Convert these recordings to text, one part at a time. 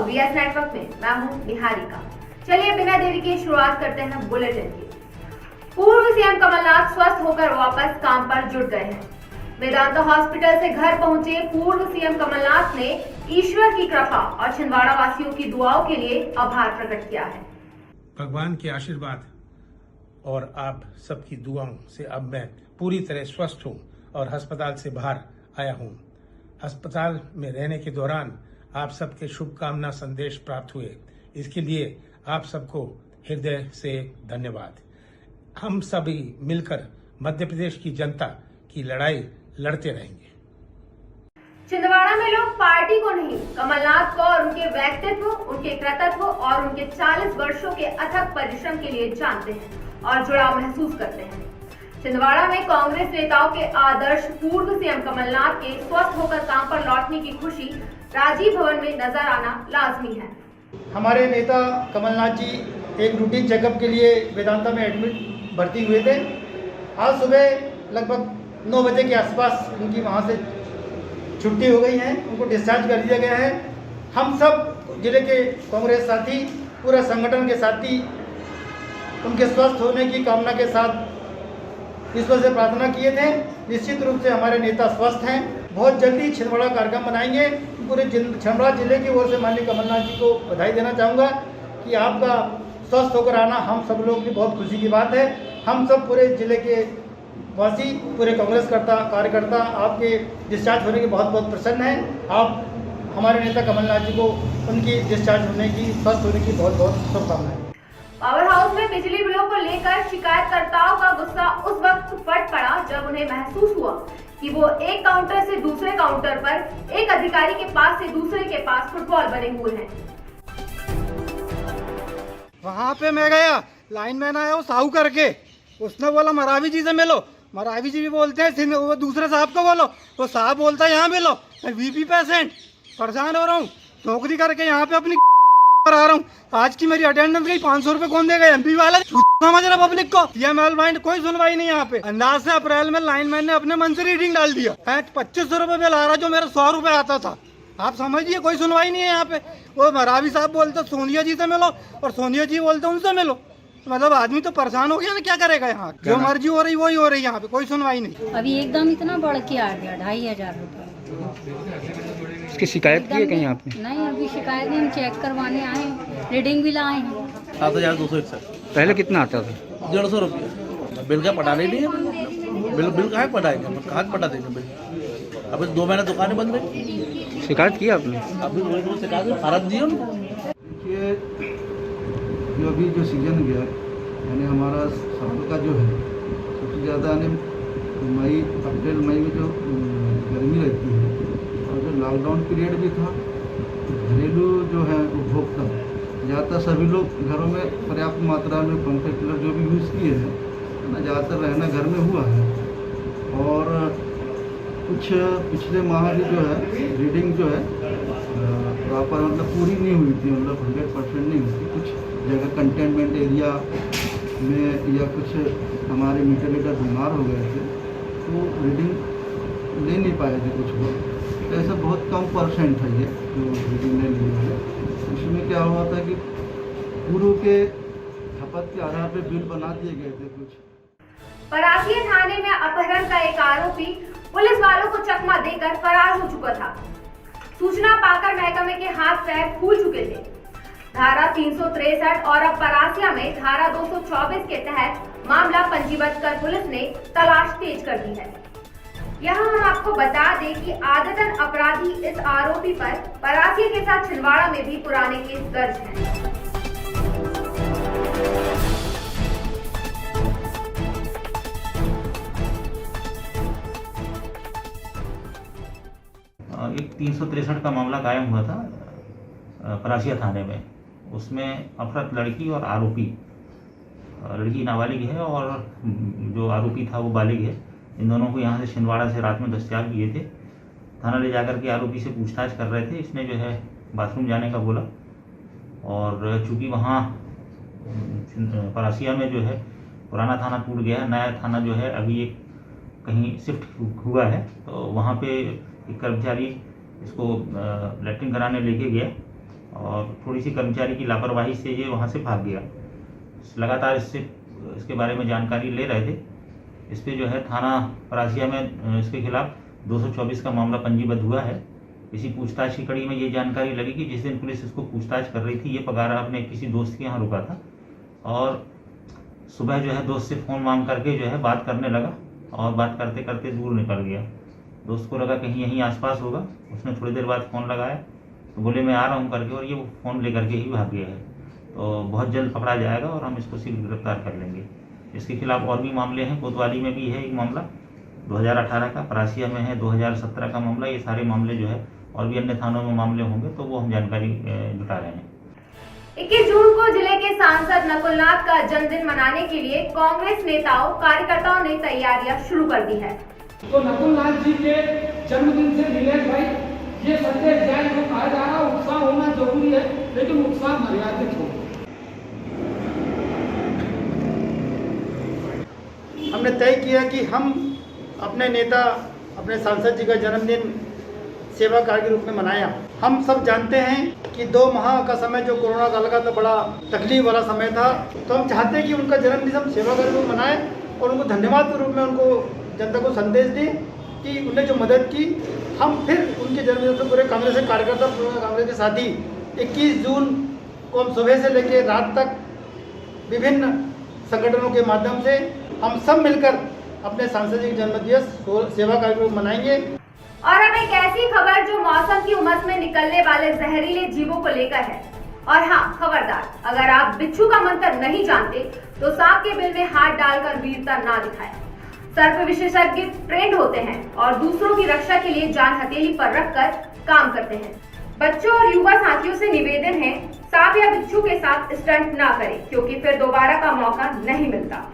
VS network में मैं हूं निहारिका। चलिए बिना देरी के शुरुआत करते हैं बुलेटिन की। पूर्व सीएम कमलनाथ स्वस्थ होकर वापस काम पर जुट गए हैं। वेदांता हॉस्पिटल से घर पहुंचे पूर्व सीएम कमलनाथ ने ईश्वर की कृपा और छिंदवाड़ा वासियों की दुआओं के लिए आभार प्रकट किया है। भगवान के आशीर्वाद और आप सबकी दुआओं से अब मैं पूरी तरह स्वस्थ हूं और अस्पताल से बाहर आया हूं। अस्पताल में रहने के दौरान आप सबके शुभकामना संदेश प्राप्त हुए, इसके लिए आप सबको हृदय से धन्यवाद। हम सभी मिलकर मध्य प्रदेश की जनता की लड़ाई लड़ते रहेंगे। छिंदवाड़ा में लोग पार्टी को नहीं, कमलनाथ को और उनके व्यक्तित्व, उनके कृतित्व और उनके 40 वर्षों के अथक परिश्रम के लिए जानते हैं और जुड़ाव महसूस करते हैं। छिंदवाड़ा में कांग्रेस नेताओं के आदर्श पूर्व सीएम कमलनाथ के स्वस्थ होकर काम पर लौटने की खुशी राजीव भवन में नजर आना लाजमी है। हमारे नेता कमलनाथ जी एक रूटीन चेकअप के लिए वेदांता में एडमिट भर्ती हुए थे। आज सुबह लगभग 9 बजे के आसपास उनकी वहाँ से छुट्टी हो गई है, उनको डिस्चार्ज कर दिया गया है। हम सब जिले के कांग्रेस साथी, पूरा संगठन के साथी उनके स्वस्थ होने की कामना के साथ ईश्वर से प्रार्थना किए थे। निश्चित रूप से हमारे नेता स्वस्थ हैं। बहुत जल्दी छिंदवाड़ा कार्यक्रम बनाएंगे। पूरे छिंदवाड़ा जिले की ओर से माननीय कमलनाथ जी को बधाई देना चाहूँगा कि आपका स्वस्थ होकर आना हम सब लोगों की बहुत खुशी की बात है। हम सब पूरे जिले के वासी, पूरे कांग्रेस कार्यकर्ता आपके डिस्चार्ज होने के बहुत बहुत प्रसन्न हैं। आप हमारे नेता कमलनाथ जी को उनकी डिस्चार्ज होने की, स्वस्थ होने की बहुत बहुत शुभकामनाएं। पावर हाउस में बिजली बिलों को लेकर शिकायतकर्ताओं का गुस्सा उस वक्त फट पड़ा जब उन्हें महसूस हुआ कि वो एक काउंटर से दूसरे काउंटर पर, एक अधिकारी के पास से दूसरे के पास फुटबॉल बने हुए हैं। वहाँ पे मैं गया, लाइनमैन आया वो साहू करके, उसने बोला मरावी जी से मिलो। मरावी जी भी बोलते हैं वो दूसरे साहब को बोलो, वो साहब बोलता है यहाँ मिलो। मैं वीपी पेशेंट परेशान हो रहा हूँ, नौकरी करके यहाँ पे अपनी आ रहा हूँ। आज की मेरी अटेंडेंस गई, 500 रुपए कौन देगा? एमपी वाला समझ रहा पब्लिक को। सीएमएल माइंड कोई सुनवाई नहीं यहाँ पे। अंदाज से अप्रैल में लाइनमैन ने अपने मन से रीडिंग डाल दिया। 2500 रुपए बिल आ रहा जो मेरा 100 रुपए आता था। आप समझिए कोई सुनवाई नहीं है यहाँ पे। वो मरावी साहब बोलते सोनिया जी से मिलो और सोनिया जी बोलते उनसे मिलो। मतलब आदमी तो परेशान हो गया ना, क्या करेगा यहाँ? जो मर्जी हो रही वही हो रही, यहाँ पे कोई सुनवाई नहीं। अभी एकदम इतना बढ़ के आ गया 2500 रुपये। इसकी शिकायत की है कहीं आपने? नहीं, अभी शिकायत नहीं, हम चेक करवाने आए, रीडिंग भी लाए हैं। 7261। पहले कितना आता था? 150 रुपये। बिल का पटा नहीं है। बिल कहाँ पटाएंगे, कहाँ पटा देंगे बिल? अभी 2 महीने दुकानें बंद रही। शिकायत की आपने? अभी वो शिकायत भारत दिए ये जो अभी जो सीजन गया यानी हमारा साल का जो है सबसे ज़्यादा यानी अप्रैल मई में जो गर्मी रहती है और जो लॉकडाउन पीरियड भी था, घरेलू जो है उपभोक्ता ज़्यादातर सभी लोग घरों में पर्याप्त मात्रा में पंखे कूलर जो भी यूज़ किए हैं ना, ज़्यादातर रहना घर में हुआ है। और कुछ पिछले माह की जो है रीडिंग जो है प्रॉपर मतलब पूरी नहीं हुई थी, मतलब 100% नहीं हुई थी। कुछ जगह कंटेनमेंट एरिया में या कुछ हमारे मीटर लीटर बीमार हो गए थे तो रीडिंग ले नहीं पाए थे कुछ लोग। तो ऐसा बहुत कम % है ये जो रीडिंग ले लिए है। इसमें क्या हुआ था कि पूर्व के खपत के आधार पर बिल बना दिए गए थे कुछ। परासिया थाने में अपहरण का एक आरोपी पुलिस वालों को चकमा देकर फरार हो चुका था। सूचना पाकर महकमे के हाथ पैर फूल चुके थे। धारा 363 और अब परासिया में धारा 224 के तहत मामला पंजीबद्ध कर पुलिस ने तलाश तेज कर दी है। यहाँ हम आपको बता दें कि आदतन अपराधी इस आरोपी पर परासिया के साथ छिंदवाड़ा में भी पुराने केस दर्ज हैं। एक 363 का मामला कायम हुआ था परासिया थाने में। उसमें अपहृत लड़की और आरोपी, लड़की नाबालिग है और जो आरोपी था वो बालिग है। इन दोनों को यहाँ से छिंदवाड़ा से रात में दस्तयाब किए थे। थाना ले जाकर के आरोपी से पूछताछ कर रहे थे। इसने जो है बाथरूम जाने का बोला और चूँकि वहाँ परासिया में जो है पुराना थाना टूट गया, नया थाना जो है अभी एक कहीं शिफ्ट हुआ है, तो वहाँ पे एक कर्मचारी इसको लैट्रिन कराने लेके गया और थोड़ी सी कर्मचारी की लापरवाही से ये वहाँ से भाग गया। लगातार इसके बारे में जानकारी ले रहे थे। इस पे जो है थाना परासिया में इसके खिलाफ 224 का मामला पंजीबद्ध हुआ है। इसी पूछताछ की कड़ी में ये जानकारी लगी कि जिस दिन पुलिस इसको पूछताछ कर रही थी, ये पगारा अपने किसी दोस्त के यहाँ रुका था और सुबह जो है दोस्त से फ़ोन मांग करके जो है बात करने लगा और बात करते करते दूर निकल गया। दोस्त को लगा कहीं यहीं आसपास होगा। उसने थोड़ी देर बाद फ़ोन लगाया तो बोले मैं आ रहा हूँ करके, और ये फ़ोन लेकर के ही भाग गया है। तो बहुत जल्द पकड़ा जाएगा और हम इसको शीघ्र गिरफ्तार कर लेंगे। इसके खिलाफ और भी मामले हैं। कोतवाली में भी है एक मामला 2018 का, परासिया में है 2017 का मामला। ये सारे मामले जो है और भी अन्य थानों में मामले होंगे तो वो हम जानकारी जुटा रहे हैं। 21 जून को जिले के सांसद नकुलनाथ का जन्मदिन मनाने के लिए कांग्रेस नेताओं कार्यकर्ताओं ने तैयारियां शुरू कर दी है। तो नकुलनाथ जी के जन्मदिन से नीलेश भाई ये संदेश जाए जो कहा जा रहा है उत्साह होना जरूरी है, लेकिन उत्साह मर्यादित हो। हमने तय किया कि हम अपने नेता अपने सांसद जी का जन्मदिन सेवा कार्य के रूप में मनाया। हम सब जानते हैं कि 2 माह का समय जो कोरोना काल का तो बड़ा तकलीफ वाला समय था, तो हम चाहते हैं कि उनका जन्मदिन हम सेवा कार्य में मनाएं और उनको धन्यवाद के रूप में उनको जनता को संदेश दें कि उन्हें जो मदद की। हम फिर उनके जन्मदिन पर पूरे कांग्रेस के कार्यकर्ता, पूरे कांग्रेस के साथी 21 जून को हम सुबह से लेकर रात तक विभिन्न संगठनों के माध्यम से हम सब मिलकर अपने सांसद जी का जन्मदिवस सेवा कार्यक्रम मनाएंगे। और अब एक ऐसी खबर जो मौसम की उमस में निकलने वाले जहरीले जीवों को लेकर है। और हाँ, खबरदार, अगर आप बिच्छू का मंत्र नहीं जानते तो सांप के बिल में हाथ डालकर वीरता ना दिखाएं। सर्प विशेषज्ञ ट्रेंड होते हैं और दूसरों की रक्षा के लिए जान हथेली पर रखकर काम करते हैं। बच्चों और युवा साथियों से निवेदन है, सांप या बिच्छू के साथ स्टंट ना करें, क्योंकि फिर दोबारा का मौका नहीं मिलता।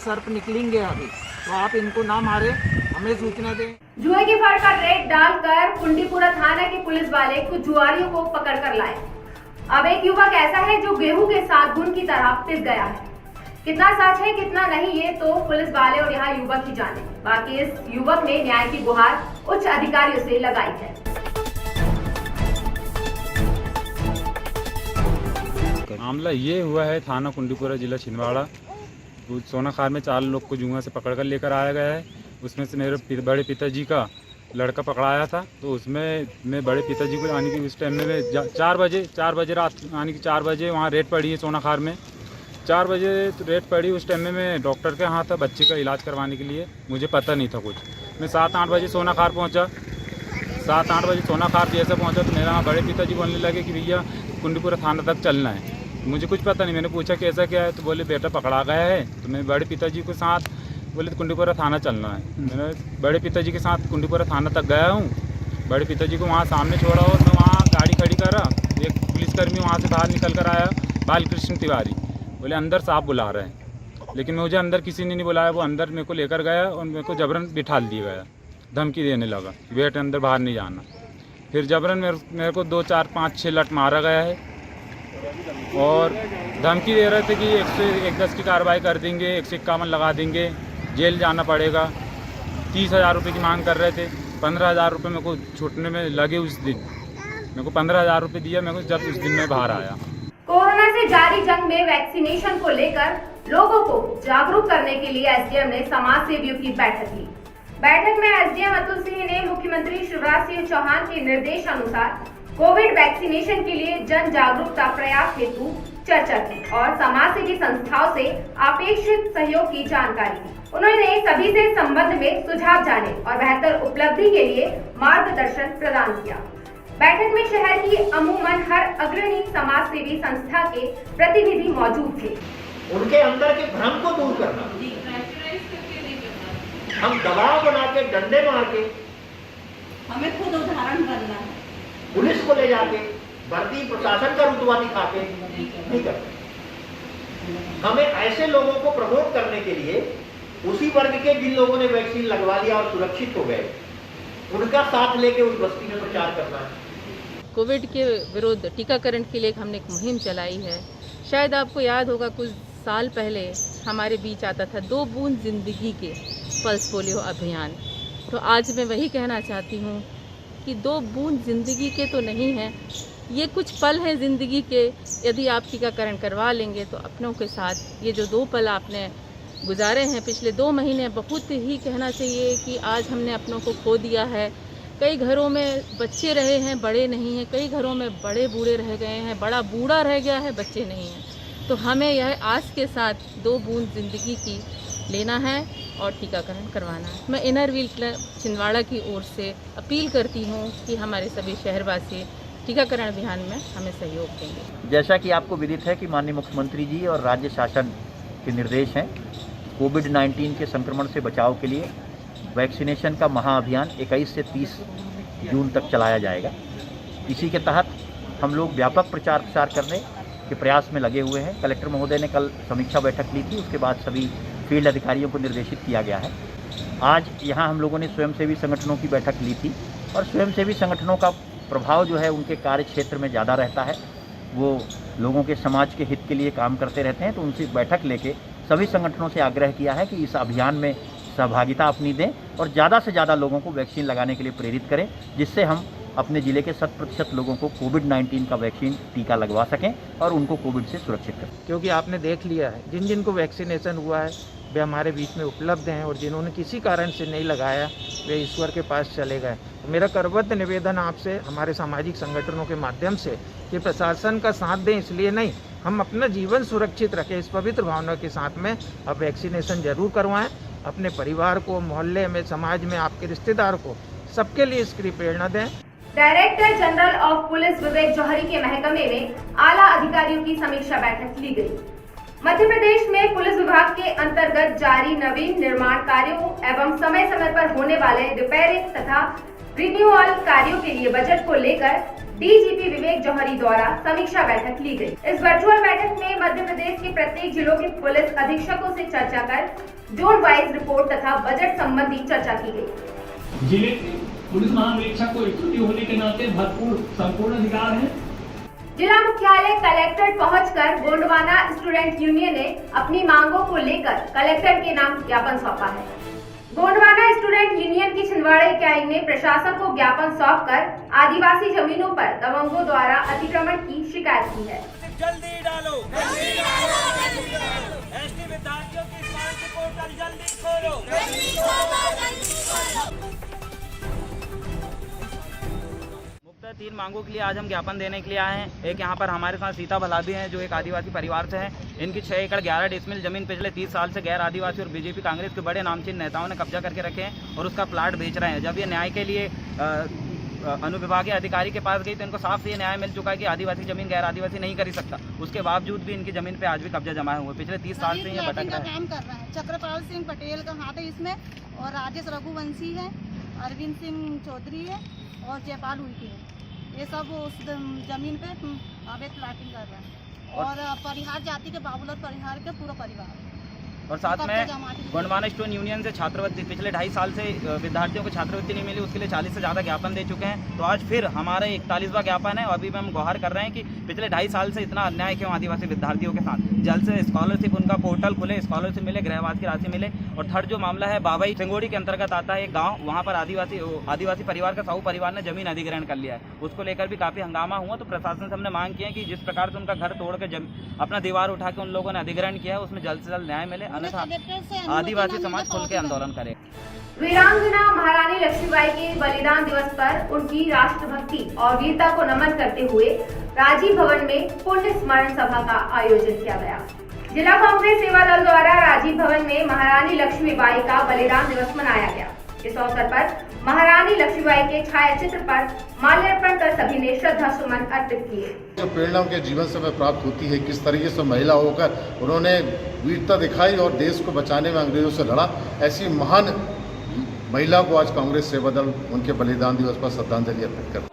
सर्प निकलेंगे अभी, तो आप इनको ना मारे, हमें सूचना दें। जुए की फड़ पर रेड डालकर कुंडीपुरा थाना के पुलिस वाले कुछ जुआरियों को पकड़ कर लाए। अब एक युवक ऐसा है जो गेहूं के साथ घुन की तरह पिस गया है। कितना सच है कितना नहीं, ये तो पुलिस वाले और यहाँ युवक ही जाने। बाकी इस युवक ने न्याय की गुहार उच्च अधिकारियों से लगाई है। मामला ये हुआ है थाना कुंडीपुरा, जिला छिंदवाड़ा। सोनाखार में 4 लोग को जुआ से पकड़कर लेकर आया गया है। उसमें से मेरे बड़े पिताजी का लड़का पकड़ाया था, तो उसमें मैं बड़े पिताजी को आने की उस टाइम में 4 बजे रात आने की 4 बजे वहाँ रेड पड़ी है सोनाखार में। 4 बजे रेड पड़ी, उस टाइम में मैं डॉक्टर के यहाँ था बच्चे का इलाज करवाने के लिए। मुझे पता नहीं था कुछ। मैं 7-8 बजे सोनाखार पहुँचा। 7-8 बजे सोनाखार जैसे पहुँचा तो मेरे यहाँ बड़े पिताजी बोलने लगे कि भैया कुंडीपुरा थाना तक चलना है। मुझे कुछ पता नहीं। मैंने पूछा कैसा क्या है, तो बोले बेटा पकड़ा गया है। तो मैं बड़े पिताजी के साथ बोले कुंडीपुरा थाना चलना है। मैंने बड़े पिताजी के साथ कुंडीपुरा थाना तक गया हूँ। बड़े पिताजी को वहाँ सामने छोड़ा और मैं वहाँ गाड़ी खड़ी करा। एक पुलिसकर्मी वहाँ से बाहर निकल कर आया, बालकृष्ण तिवारी। बोले अंदर साहब बुला रहे हैं, लेकिन मुझे अंदर किसी ने नहीं बुलाया। वो अंदर मेरे को लेकर गया और मेरे को जबरन बिठा दिया गया, धमकी देने लगा बेटे अंदर बाहर नहीं जाना। फिर जबरन मेरे को 2, 4, 5, 6 लट मारा गया है और धमकी दे रहे थे कि 110 की कार्रवाई कर देंगे, 151 लगा देंगे, जेल जाना पड़ेगा। 30,000 रुपये की मांग कर रहे थे। 15,000 रुपये मेरे को छूटने में लगे उस दिन। मेरे को 15,000 रुपये दिया मेरे को जब उस दिन मैं बाहर आया। कोरोना से जारी जंग में वैक्सीनेशन को लेकर लोगों को जागरूक करने के लिए एसडीएम ने समाज सेवियों की बैठक ली। बैठक में एसडीएम अतुल सिंह ने मुख्यमंत्री शिवराज सिंह चौहान के निर्देश अनुसार कोविड वैक्सीनेशन के लिए जन जागरूकता प्रयास हेतु चर्चा की और समाज सेवी संस्थाओं से अपेक्षित सहयोग की जानकारी दी। उन्होंने सभी से संबंध में सुझाव जाने और बेहतर उपलब्धि के लिए मार्गदर्शन प्रदान किया। बैठक में शहर की अमूमन हर अग्रणी समाज सेवी संस्था के प्रतिनिधि मौजूद थे। उनके अंदर के भ्रम को दूर करना, हम दबाव बना के डंडे मार के हमें खुद उदाहरण बनना है, पुलिस को ले जाके भर्ती प्रशासन का रुतबा दिखा के नहीं करते। हमें ऐसे लोगों को प्रमोट करने के लिए उसी वर्ग के जिन लोगों ने वैक्सीन लगवा लिया और सुरक्षित हो गए, उनका साथ लेके उस बस्ती में प्रचार करना है। कोविड के विरुद्ध टीकाकरण के लिए हमने एक मुहिम चलाई है। शायद आपको याद होगा कुछ साल पहले हमारे बीच आता था 2 बूंद जिंदगी के पल्स पोलियो अभियान। तो आज मैं वही कहना चाहती हूँ कि 2 बूंद जिंदगी के तो नहीं हैं, ये कुछ पल हैं ज़िंदगी के। यदि आप टीकाकरण करवा लेंगे तो अपनों के साथ ये जो 2 पल आपने गुजारे हैं पिछले 2 महीने, बहुत ही कहना चाहिए कि आज हमने अपनों को खो दिया है। कई घरों में बच्चे रहे हैं, बड़े नहीं हैं, कई घरों में बड़े बूढ़े रह गए हैं, बड़ा बूढ़ा रह गया है, बच्चे नहीं हैं। तो हमें यह आस के साथ 2 बूंद ज़िंदगी की लेना है और टीकाकरण करवाना है। मैं इनर व्हील क्लब छिंदवाड़ा की ओर से अपील करती हूँ कि हमारे सभी शहरवासी टीकाकरण अभियान में हमें सहयोग देंगे। जैसा कि आपको विदित है कि माननीय मुख्यमंत्री जी और राज्य शासन के निर्देश हैं, कोविड-19 के संक्रमण से बचाव के लिए वैक्सीनेशन का महाअभियान 21 से 30 जून तक चलाया जाएगा। इसी के तहत हम लोग व्यापक प्रचार प्रसार करने के प्रयास में लगे हुए हैं। कलेक्टर महोदय ने कल समीक्षा बैठक ली थी, उसके बाद सभी फील्ड अधिकारियों को निर्देशित किया गया है। आज यहाँ हम लोगों ने स्वयंसेवी संगठनों की बैठक ली थी और स्वयंसेवी संगठनों का प्रभाव जो है उनके कार्य क्षेत्र में ज़्यादा रहता है, वो लोगों के समाज के हित के लिए काम करते रहते हैं। तो उनसे बैठक लेके सभी संगठनों से आग्रह किया है कि इस अभियान में सहभागिता अपनी दें और ज़्यादा से ज़्यादा लोगों को वैक्सीन लगाने के लिए प्रेरित करें, जिससे हम अपने ज़िले के 100% लोगों को कोविड-19 का वैक्सीन टीका लगवा सकें और उनको कोविड से सुरक्षित करें। क्योंकि आपने देख लिया है जिन जिन को वैक्सीनेशन हुआ है वे हमारे बीच में उपलब्ध हैं और जिन्होंने किसी कारण से नहीं लगाया वे ईश्वर के पास चले गए। तो मेरा करबद्ध निवेदन आपसे हमारे सामाजिक संगठनों के माध्यम से कि प्रशासन का साथ दें, इसलिए नहीं, हम अपना जीवन सुरक्षित रखें, इस पवित्र भावना के साथ में अब वैक्सीनेशन जरूर करवाएं। अपने परिवार को, मोहल्ले में, समाज में, आपके रिश्तेदार को, सबके लिए इसकी प्रेरणा दें। डायरेक्टर जनरल ऑफ पुलिस विवेक जौहरी के महकमे में आला अधिकारियों की समीक्षा बैठक ली गई। मध्य प्रदेश में पुलिस विभाग के अंतर्गत जारी नवीन निर्माण कार्यों एवं समय समय पर होने वाले रिपेयरिंग तथा रिन्यूअल कार्यों के लिए बजट को लेकर डीजीपी विवेक जौहरी द्वारा समीक्षा बैठक ली गई। इस वर्चुअल बैठक में मध्य प्रदेश के प्रत्येक जिलों के पुलिस अधीक्षकों से चर्चा कर जोन वाइज रिपोर्ट तथा बजट संबंधी चर्चा की गई। जिले के पुलिस महानिरीक्षक को ड्यूटी होने के नाते भरपूर संपूर्ण अधिकार है। जिला मुख्यालय कलेक्ट्रेट पहुंचकर गोंडवाना स्टूडेंट यूनियन ने अपनी मांगों को लेकर कलेक्टर के नाम ज्ञापन सौंपा है। गोंडवाना स्टूडेंट यूनियन की छिंदवाड़ा इकाई ने प्रशासन को ज्ञापन सौंपकर आदिवासी जमीनों पर दबंगों द्वारा अतिक्रमण की शिकायत की है। जल्दी डालो, एसटी विद्यार्थियों की स्कॉलरशिप पोर्टल जल्दी खोलो। मुख्यतः 3 मांगों के लिए आज हम ज्ञापन देने के लिए आए हैं। एक यहाँ पर हमारे साथ सीता भलादी हैं जो एक आदिवासी परिवार से हैं। इनकी 6 एकड़ 11 डेसिमल जमीन पिछले 30 साल से गैर आदिवासी और बीजेपी कांग्रेस के बड़े नामचीन नेताओं ने कब्जा करके रखे हैं और उसका प्लाट बेच रहे हैं। जब ये न्याय के लिए अनुविभागीय अधिकारी के पास गई तो इनको साफ से न्याय मिल चुका है कि आदिवासी जमीन गैर आदिवासी नहीं खरीद सकता। उसके बावजूद भी इनकी जमीन पे आज भी कब्जा जमा हुआ है। पिछले 30 साल से ये भटक रहा है। काम कर रहा है। चक्रपाल सिंह पटेल का हाथ है इसमें और राजेश रघुवंशी है, अरविंद सिंह चौधरी है और जयपाल उल्टी है। ये सब उस जमीन पे अवैध प्लाटिंग कर रहे हैं और परिहार जाति के बाबूलाल परिहार के पूरा परिवार और साथ में गोंडवाना स्टूडेंट यूनियन से छात्रवृत्ति पिछले 2.5 साल से विद्यार्थियों को छात्रवृत्ति नहीं मिली, उसके लिए 40 से ज़्यादा ज्ञापन दे चुके हैं। तो आज फिर हमारा 41वां ज्ञापन है और अभी भी हम गुहार कर रहे हैं कि पिछले 2.5 साल से इतना अन्याय क्यों आदिवासी विद्यार्थियों के साथ। जल्द से स्कॉलरशिप उनका पोर्टल खुले, स्कॉलरशिप मिले, गृहवास की राशि मिले। और थर्ड जो मामला है बाबई सिंगोड़ी के अंतर्गत आता है एक गाँव, वहाँ पर आदिवासी परिवार का साहू परिवार ने जमीन अधिग्रहण कर लिया है। उसको लेकर भी काफ़ी हंगामा हुआ। तो प्रशासन से हमने मांग की है कि जिस प्रकार से उनका घर तोड़ के अपना दीवार उठा के उन लोगों ने अधिग्रहण किया है उसमें जल्द से जल्द न्याय मिले, अन्यथा आदिवासी समाज खुल के आंदोलन करे। वीरांगना महारानी लक्ष्मीबाई के बलिदान दिवस पर उनकी राष्ट्रभक्ति और वीरता को नमन करते हुए राजीव भवन में पुण्य स्मरण सभा का आयोजन किया गया। जिला कांग्रेस सेवा दल द्वारा राजीव भवन में महारानी लक्ष्मीबाई का बलिदान दिवस मनाया गया। इस अवसर पर महारानी लक्ष्मीबाई के छायाचित्र पर माल्यार्पण कर सभी ने श्रद्धा सुमन अर्पित किए। जो प्रेरणा उनके जीवन से हमें प्राप्त होती है, किस तरीके से महिला होकर उन्होंने वीरता दिखाई और देश को बचाने में अंग्रेजों से लड़ा, ऐसी महान महिला को आज कांग्रेस से बदल उनके बलिदान दिवस पर श्रद्धांजलि अर्पित करते हैं।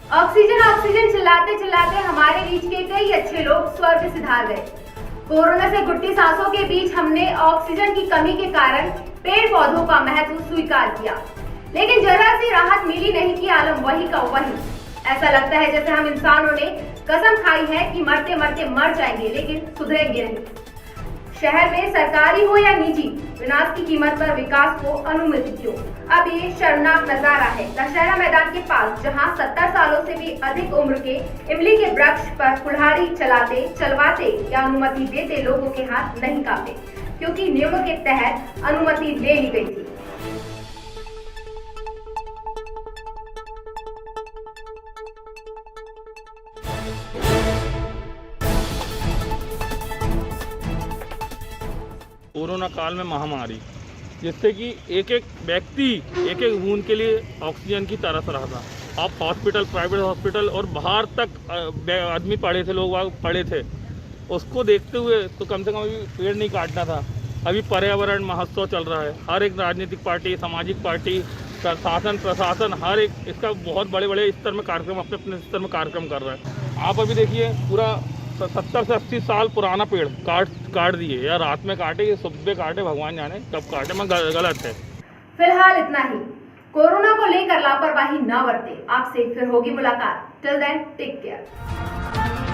ऑक्सीजन ऑक्सीजन चिल्लाते चिल्लाते हमारे बीच के कई अच्छे लोग स्वर्ग सिधार गए। कोरोना से घुटती सांसों के बीच हमने ऑक्सीजन की कमी के कारण पेड़ पौधों का महत्व स्वीकार किया, लेकिन जरा सी राहत मिली नहीं कि आलम वही का वही। ऐसा लगता है जैसे हम इंसानों ने कसम खाई है कि मरते मरते मर जाएंगे लेकिन सुधरेंगे नहीं। शहर में सरकारी हो या निजी, विनाश की कीमत पर विकास को अनुमति क्यों? अब ये शर्मनाक नजारा है दशहरा मैदान के पास, जहां 70 सालों से भी अधिक उम्र के इमली के वृक्ष पर कुल्हाड़ी चलवाते या अनुमति देते लोगों के हाथ नहीं कांपे, क्योंकि नियमों के तहत अनुमति ले ली गई थी। कोरोना काल में महामारी, जिससे कि एक एक व्यक्ति एक एक बूंद के लिए ऑक्सीजन की तरस रहा था। आप हॉस्पिटल, प्राइवेट हॉस्पिटल और बाहर तक आदमी पड़े थे, लोग पड़े थे। उसको देखते हुए तो कम से कम अभी पेड़ नहीं काटना था। अभी पर्यावरण महोत्सव चल रहा है, हर एक राजनीतिक पार्टी, सामाजिक पार्टी, शासन, प्रशासन, हर एक इसका बहुत बड़े बड़े स्तर में कार्यक्रम, अपने अपने स्तर में कार्यक्रम कर रहा है। आप अभी देखिए, पूरा 70 से 80 साल पुराना पेड़ काट दिए, या रात में काटे या सुबह काटे, भगवान जाने कब काटे, मैं गलत है। फिलहाल इतना ही। कोरोना को लेकर लापरवाही न बरते। आपसे फिर होगी मुलाकात। Till then take care.